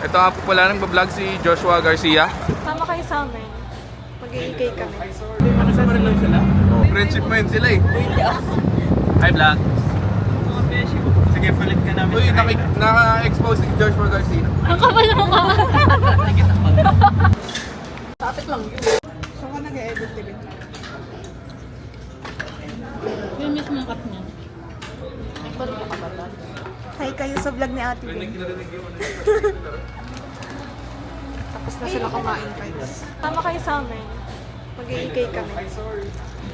Ito nga po pala nagbablog si Joshua Garcia. Tama kayo sa amin. Mag-iikay kami. Ano sa lang sila? Oh, friendship mo yun sila eh. Hi vlog. Sige, palit ka namin. Uy, naka-expose si Joshua Garcia. Ang kapal mo ka! Tapit lang yun. So ka nag-edit, Tibin? Yung mismo yung cut niya. Hi kayo sa vlog ni Ate Bin. Tapos na sila kumain, guys. Tama kayo sa amin. Mag-iikay kami.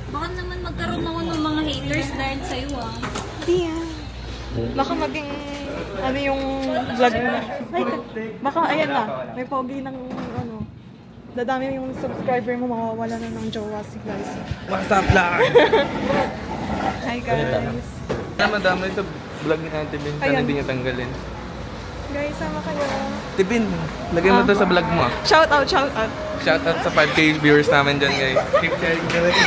Baka naman magkaroon ako ng mga haters dahil sa'yo ah. Hindi yan. Baka maging, ano yung vlog mo. Ay, baka ayan na. May pogi ng, ano, dadami yung subscriber mo, mawawala na ng jowa si guys. What's up vlog? Hi guys. Madami sa vlog ni Ate Bin. Sana Ayan. hindi niya tanggalin. Guys, sama kayo. Ate Bin, lagay mo to sa vlog mo ah. Shout out, shout out. Shoutout sa 5K viewers namin dyan guys. Keep sharing the live.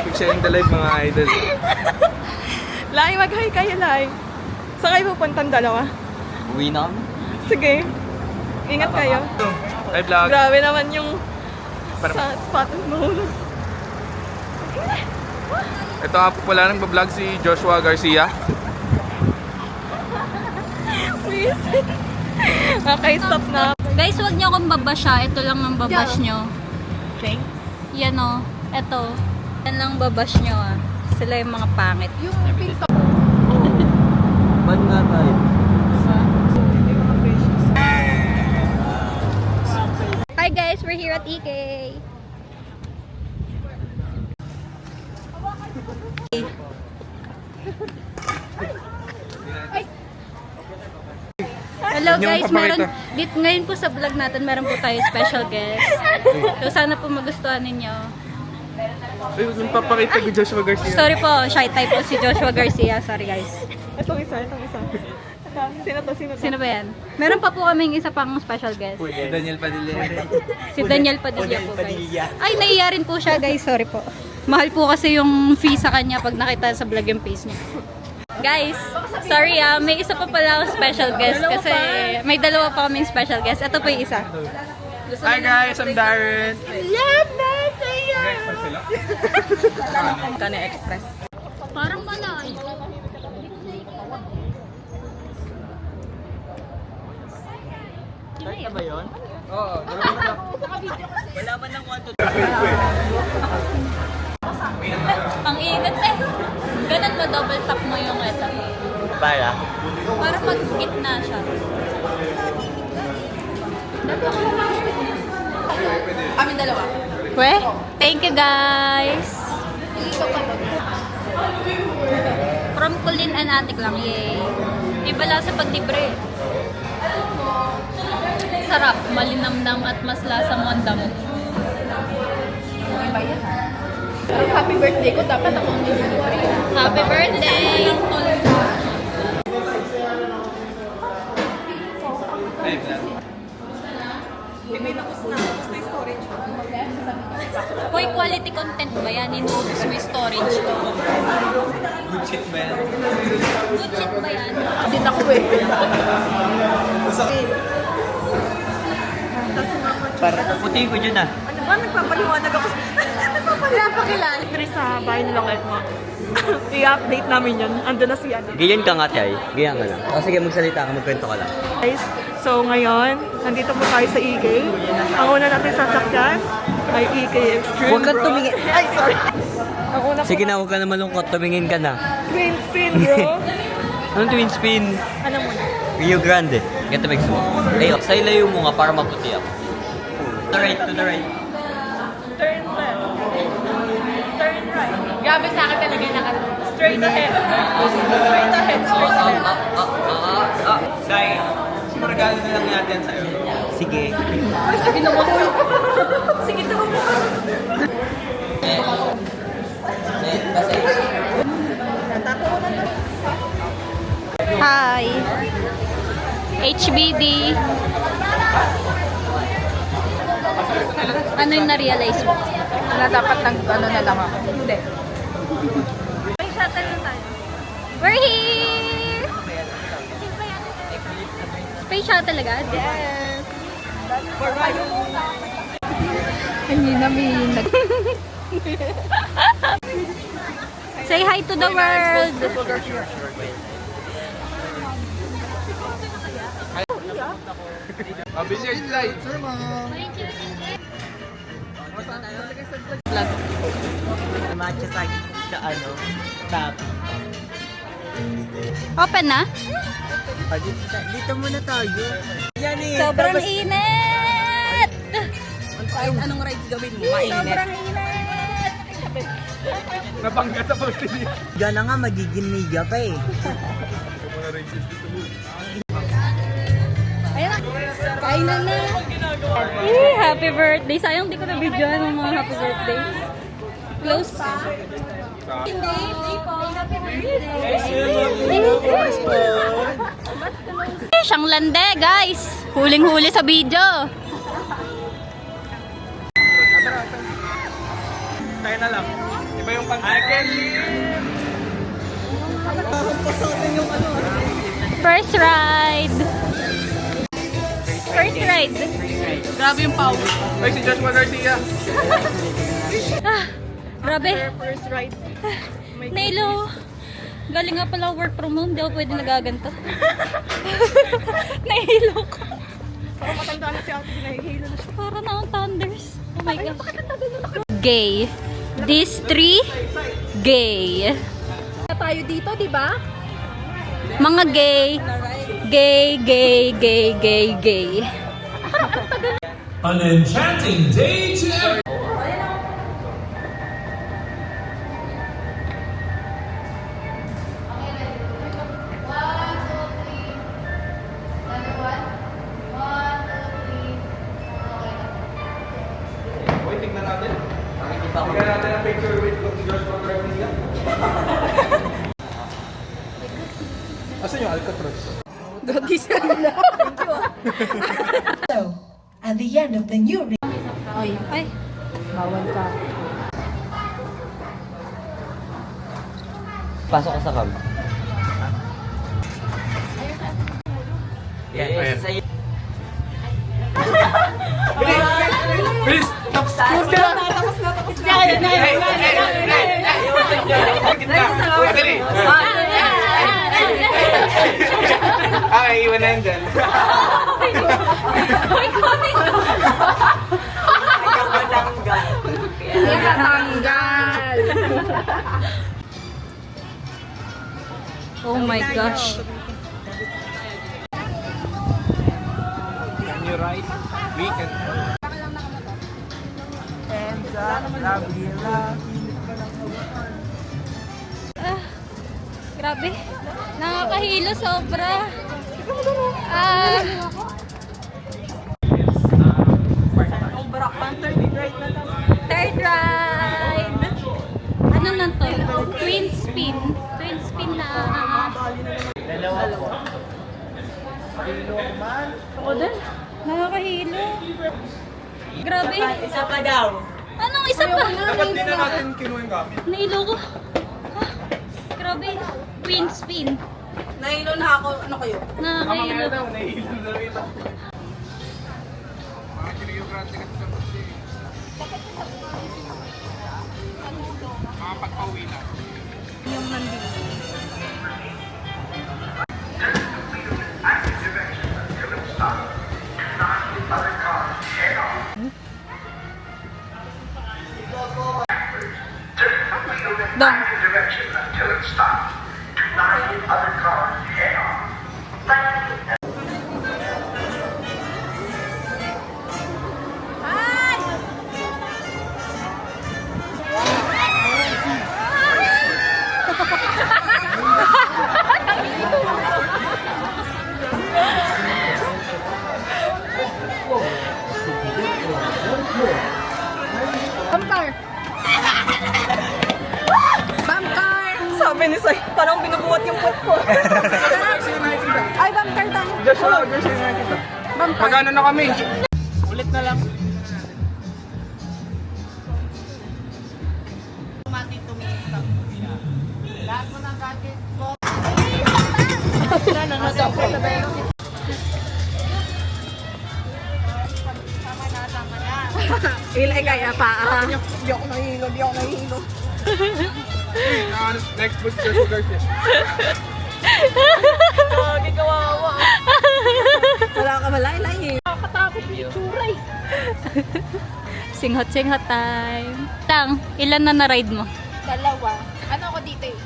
Keep sharing the live mga idol. Lai, mag-hi kayo, Lai. Saan kayo pupuntang dalawa? Uwi na kami. Sige. Ingat kayo. Hi vlog. Grabe naman yung Parang- sa spot mo. Ito nga po pala nagbablog si Joshua Garcia. Please. Okay, stop na. Guys, huwag niyo akong babasya. Ito lang ang babash nyo. Okay. Yan o. Ito. Yan lang babash nyo ah. Sila yung mga pangit. Ban nga tayo. Hi guys, we're here at EK. Hello Huwag niyo guys, papakita. ngayon po sa vlog natin meron po tayo special guest. So sana po magustuhan ninyo. Ay, huwag mong papakita ko Joshua Garcia. Sorry po, shy type po si Joshua Garcia. Sorry guys. Itong isa, itong isa. Sino to? Sino to? Sino ba yan? Meron pa po kaming isa pang special guest. Si Daniel Padilla. Si Daniel Padilla po guys. Ay, naiya rin po siya guys. Sorry po. Mahal po kasi yung fee sa kanya pag nakita sa vlog yung face niya. Guys, sorry may isa pa pala akong special guest kasi may dalawa pa kaming special guest. Ito po yung isa. Hi guys, I'm Darren. Love na sa'yo! Kani Express. Parang wala. Kaya ba yun? Oo, Wala man ng 1 to Ang ingat eh. Ganun mo, double tap mo yung ito. Para? Para mag-gitna siya. Kami dalawa. We, thank you guys. From Kulin and Atik lang, yay. Iba lang sa paglibre. Sarap, malinamnam at mas lasa mo ang damo. Happy birthday ko, dapat ako ang nilibre. Happy birthday! Hoy, quality content ba yan? Inubos mo yung storage ko. Good shit ba yan? Good shit ba yan? Din ako eh. Para putiin ko dyan ah. Ano ba? Nagpapaliwanag ako. Nagpapakilala. Dito sa bahay nila kahit mo. I-update namin yun. Andun na si ano. Ganyan ka nga, Tay. Ganyan ka lang. O sige, magsalita ka, magkwento ka lang. Guys, so ngayon, nandito po tayo sa EK. Ang una natin sasakyan ay EK Extreme. Huwag kang tumingin. Ay, sorry. Ang una po, Sige na, huwag ka na malungkot. Tumingin ka na. twin spin, bro. Anong twin spin? Ano muna? Rio Grande. Get the mix mo. Ay, sa ilayo mo nga para maputi ako. To the right, to the right. Turn left. Turn right. Grabe sa akin talaga na straight ahead. Straight ahead, straight ahead. Dahil, regalo na lang natin sa'yo. Sige. Sige naman po. Sige naman po. Hi! HBD! Ano yung na-realize mo? Na dapat ano na lang ako. Hindi. May shuttle na tayo. We're here! Space shuttle agad? Yes! Hindi namin Say hi to the world! Billiard light. Matcha sa ano, tap. Open na? Dito muna tayo. Yan eh. Sobrang init! Anong rides gawin mo? Sobrang init! Nabangga sa pagtinig. Gana nga, magiging miga pa eh. Ayan na! Kainan na! Happy birthday! Sayang di ko na-videoan ng mga happy birthday. Close. Hindi po. Happy birthday! Siyang lande, guys! Huling-huli sa video. Kaya na lang. Iba yung pang... I can live! First ride! First ride! Grabe yung power. Ay, si Joshua Garcia. Ah, grabe! First ride. Nailo! Galing nga pala work from home, di ako pwede nagaganto. Nahilo ko. Parang matanda na si ate, pinahihilo na siya. Para na akong thunders. Oh my gosh. Gay. These three, gay. Tayo dito, di ba? Mga gay. Gay, gay, gay, gay, gay. An enchanting day to everyone. Uy, tignan natin. Tignan natin ang picture with Joshua Garcia. Asan yung Alcatraz? So, at the end of the new Ay. Pasok ka sa cab. Yan, Ayan. sa'yo. Please! Tapos na! Madali! Okay, iwan na yun dyan. Oh my gosh. Can you ride? We can. Grabe. Nakakahilo sobra. Third ride. Ano na to? Twin spin. Twin spin na. Ako din. Nakakahilo. Grabe. Isa pa daw. Anong isa pa? Dapat din na natin kinuha yung gamit. Nahilo ko. Ah, grabe. Twin spin. Nahilo na ako. Ano kayo? Nakakahilo. daw, nahihilo na rin ito. Mga kinikibrante kasi sa kasi. Mga pagpauwi na. Dong. Sabi ni Sai, parang binubuhat yung pot ko. Ay, bumper tayo. Joshua Garcia na kita. Magano na kami? Ulit na lang. Ilay kaya pa. Di ako nahihilo. Next bus, Joshua Garcia. Gagi, kawawa. Wala ka malay eh. Nakakatakot yung tsuray. Singhot time. Tang, ilan na na-ride mo? 2. Ano ako dito eh?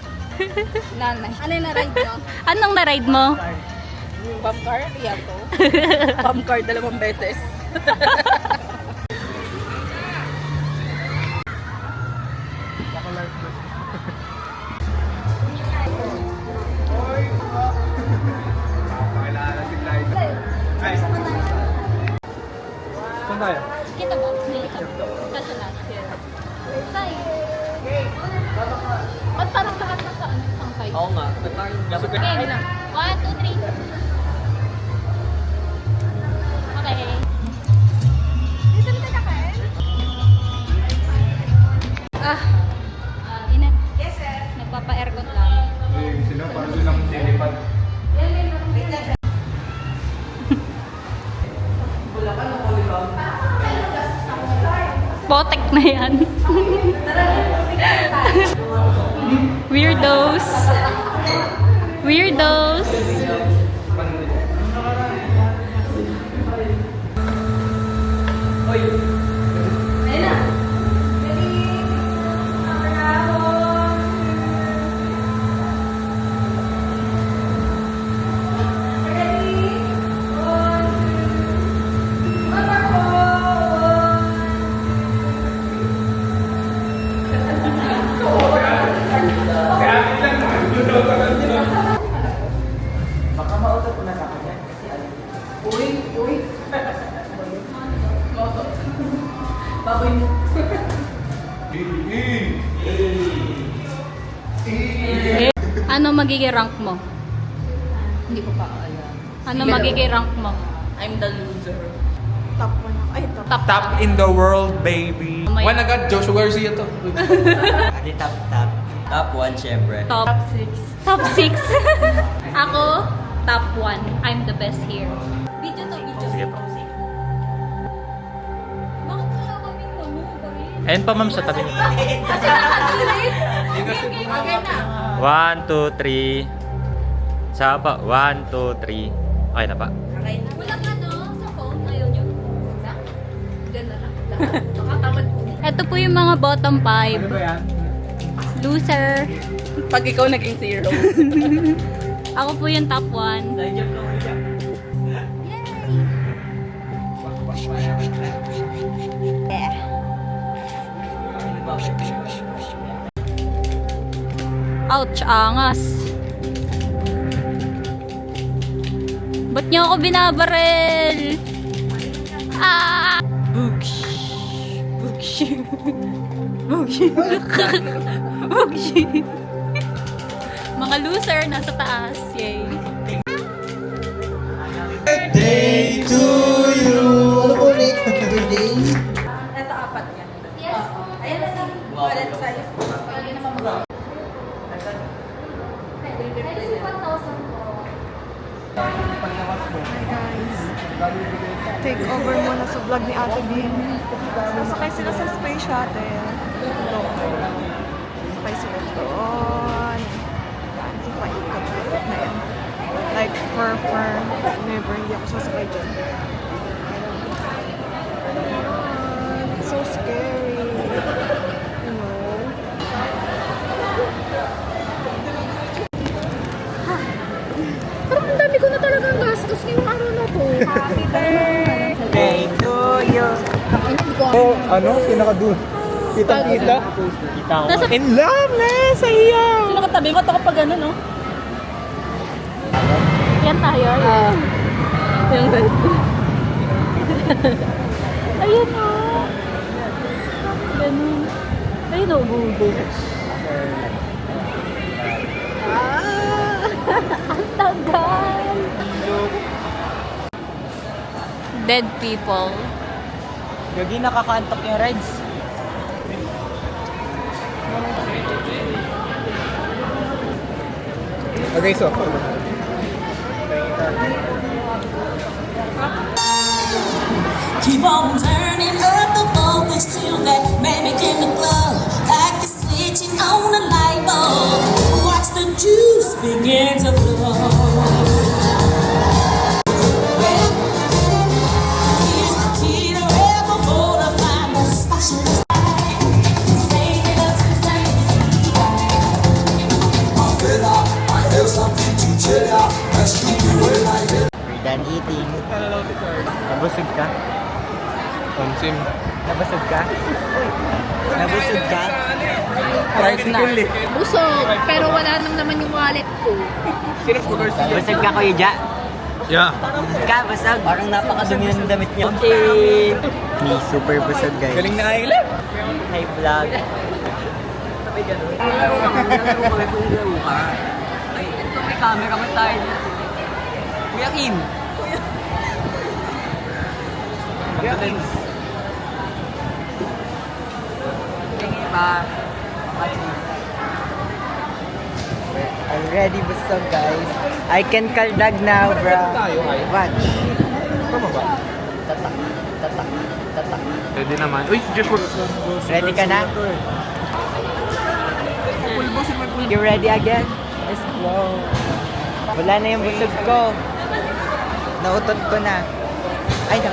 Nanay. Ano yung na-ride nyo? Anong na-ride mo? Bump car? Yan to. Bump car 2 beses. Pakilala si Liza. Ay, saan tayo? Kita ba? Kasi last year. Say. Ba't parang lahat na sa isang side? Oo nga. Parang dapat Game. 1, 2, 3. Okay. Inat. Yes, sir. Nagpapa-aircon lang. Sila, parang silang silipad. Potek na yan. Weirdos. Weirdos. Ano magiging rank mo? Hindi ko pa alam. Ano magiging rank mo? I'm the loser. Top 1 Ay, top. Top in the world, baby. Oh my- One agad, Joshua Garcia to. Adi top. Top 1, syempre. Top 6. Top 6. Ako, top 1. I'm the best here. Video to, video. Sige po. Bakit wala kaming manugarin? Ayun pa ma'am sa tabi niyo. Kasi nakadilit. Okay na. 1, 2, 3. Sa pa. 1, 2, 3. Okay na pa. Walang ano sa phone. Ayaw nyo. Diyan na lang. Nakatamad po. Ito po yung mga bottom 5. Ano ba yan? Loser. Pag ikaw naging 0. Ako po yung top 1. Ouch, angas. Ba't niyo ako binabarel? Ah! Boosh! Boosh! Boosh! Boosh! Mga loser, nasa taas. Yay! Day to you. Ulit. Ito 4 yan. Yes. Ayan na sa wallet size. Ayun naman mga. Take over muna sa vlog ni Ate Bing. Sasakay sila sa space shuttle. Sasakay sila doon. Fancy pa ikot na yan. Like, for never, hindi ako sasakay dyan. It's so scary. You know? Parang ang dami ko na talagang gastos ngayong araw na to. Happy birthday to you. Oh, ano? Pinakadun. Kitang-kita. Nasa In love na sa iyo. Sino katabi mo? Ito kapag ano, no? yan tayo. Yung red. Ayun o. Ganun. Ayun o, bubo. Ang tagal. Dead people. Gagi, nakakaantok yung rides. Okay, so. Keep on turning up the phone. on a light bulb. Watch the juice begin to flow. Here's the key to ever more to find the special. We're done eating. Nabusog ka? Sim. Nabusog ka? Nabusog ka? Tricycle eh. Busog, pero wala nang naman yung wallet ko. Sino po Garcia? Busog ka, Kuya Ja? Yeah. Ka, busog. Parang napakadumi ng damit niya. Okay. Ni super busog, guys. Galing na kailap. Hi, vlog. Ay, ito may camera man tayo. Kuya Kim. Tingin pa. Already busog, guys. I can kaldag now, bro. Watch. Tama ba? Tatak, tatak, tatak. Pwede naman. Uy, si Jeff. Ready ka na? You ready again? Let's go. Wala na yung busog ko. Nautot ko na. Ay, no.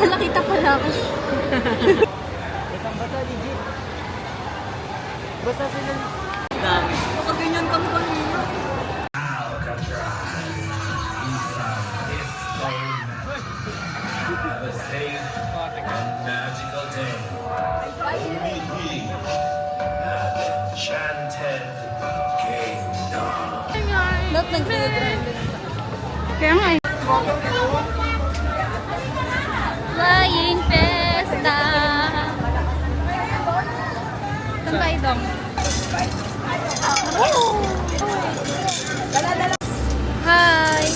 Nakita pala ako. Isang basa, legit. Basa sila. Dami. Baka ganyan kang kanina. Not nag-drive. Kaya nga eh. Flying Fiesta. Saan tayo dong? Hi!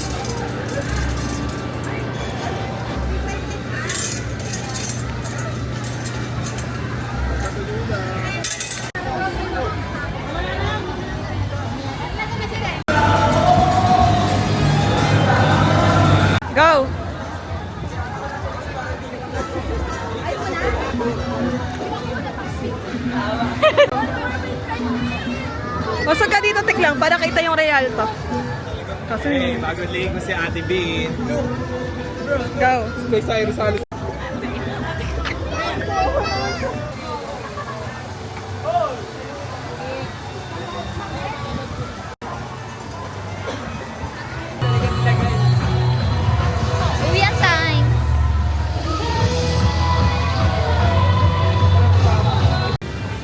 Go! Masag ka dito, tiklang, para kita yung Rialto. Kasi bagong ligo si Ate Bean. Go! Kay Cyrus Halos. Uwian time!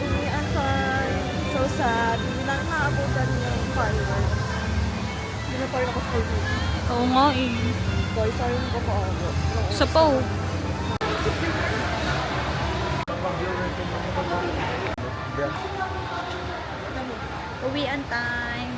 Uwian time. So sad. Hindi na naabutan yung fireworks. Hindi na tayo nakaskoy dito. Oo nga eh. Guys, sayang ko pa ako. Sa po. Uwian time.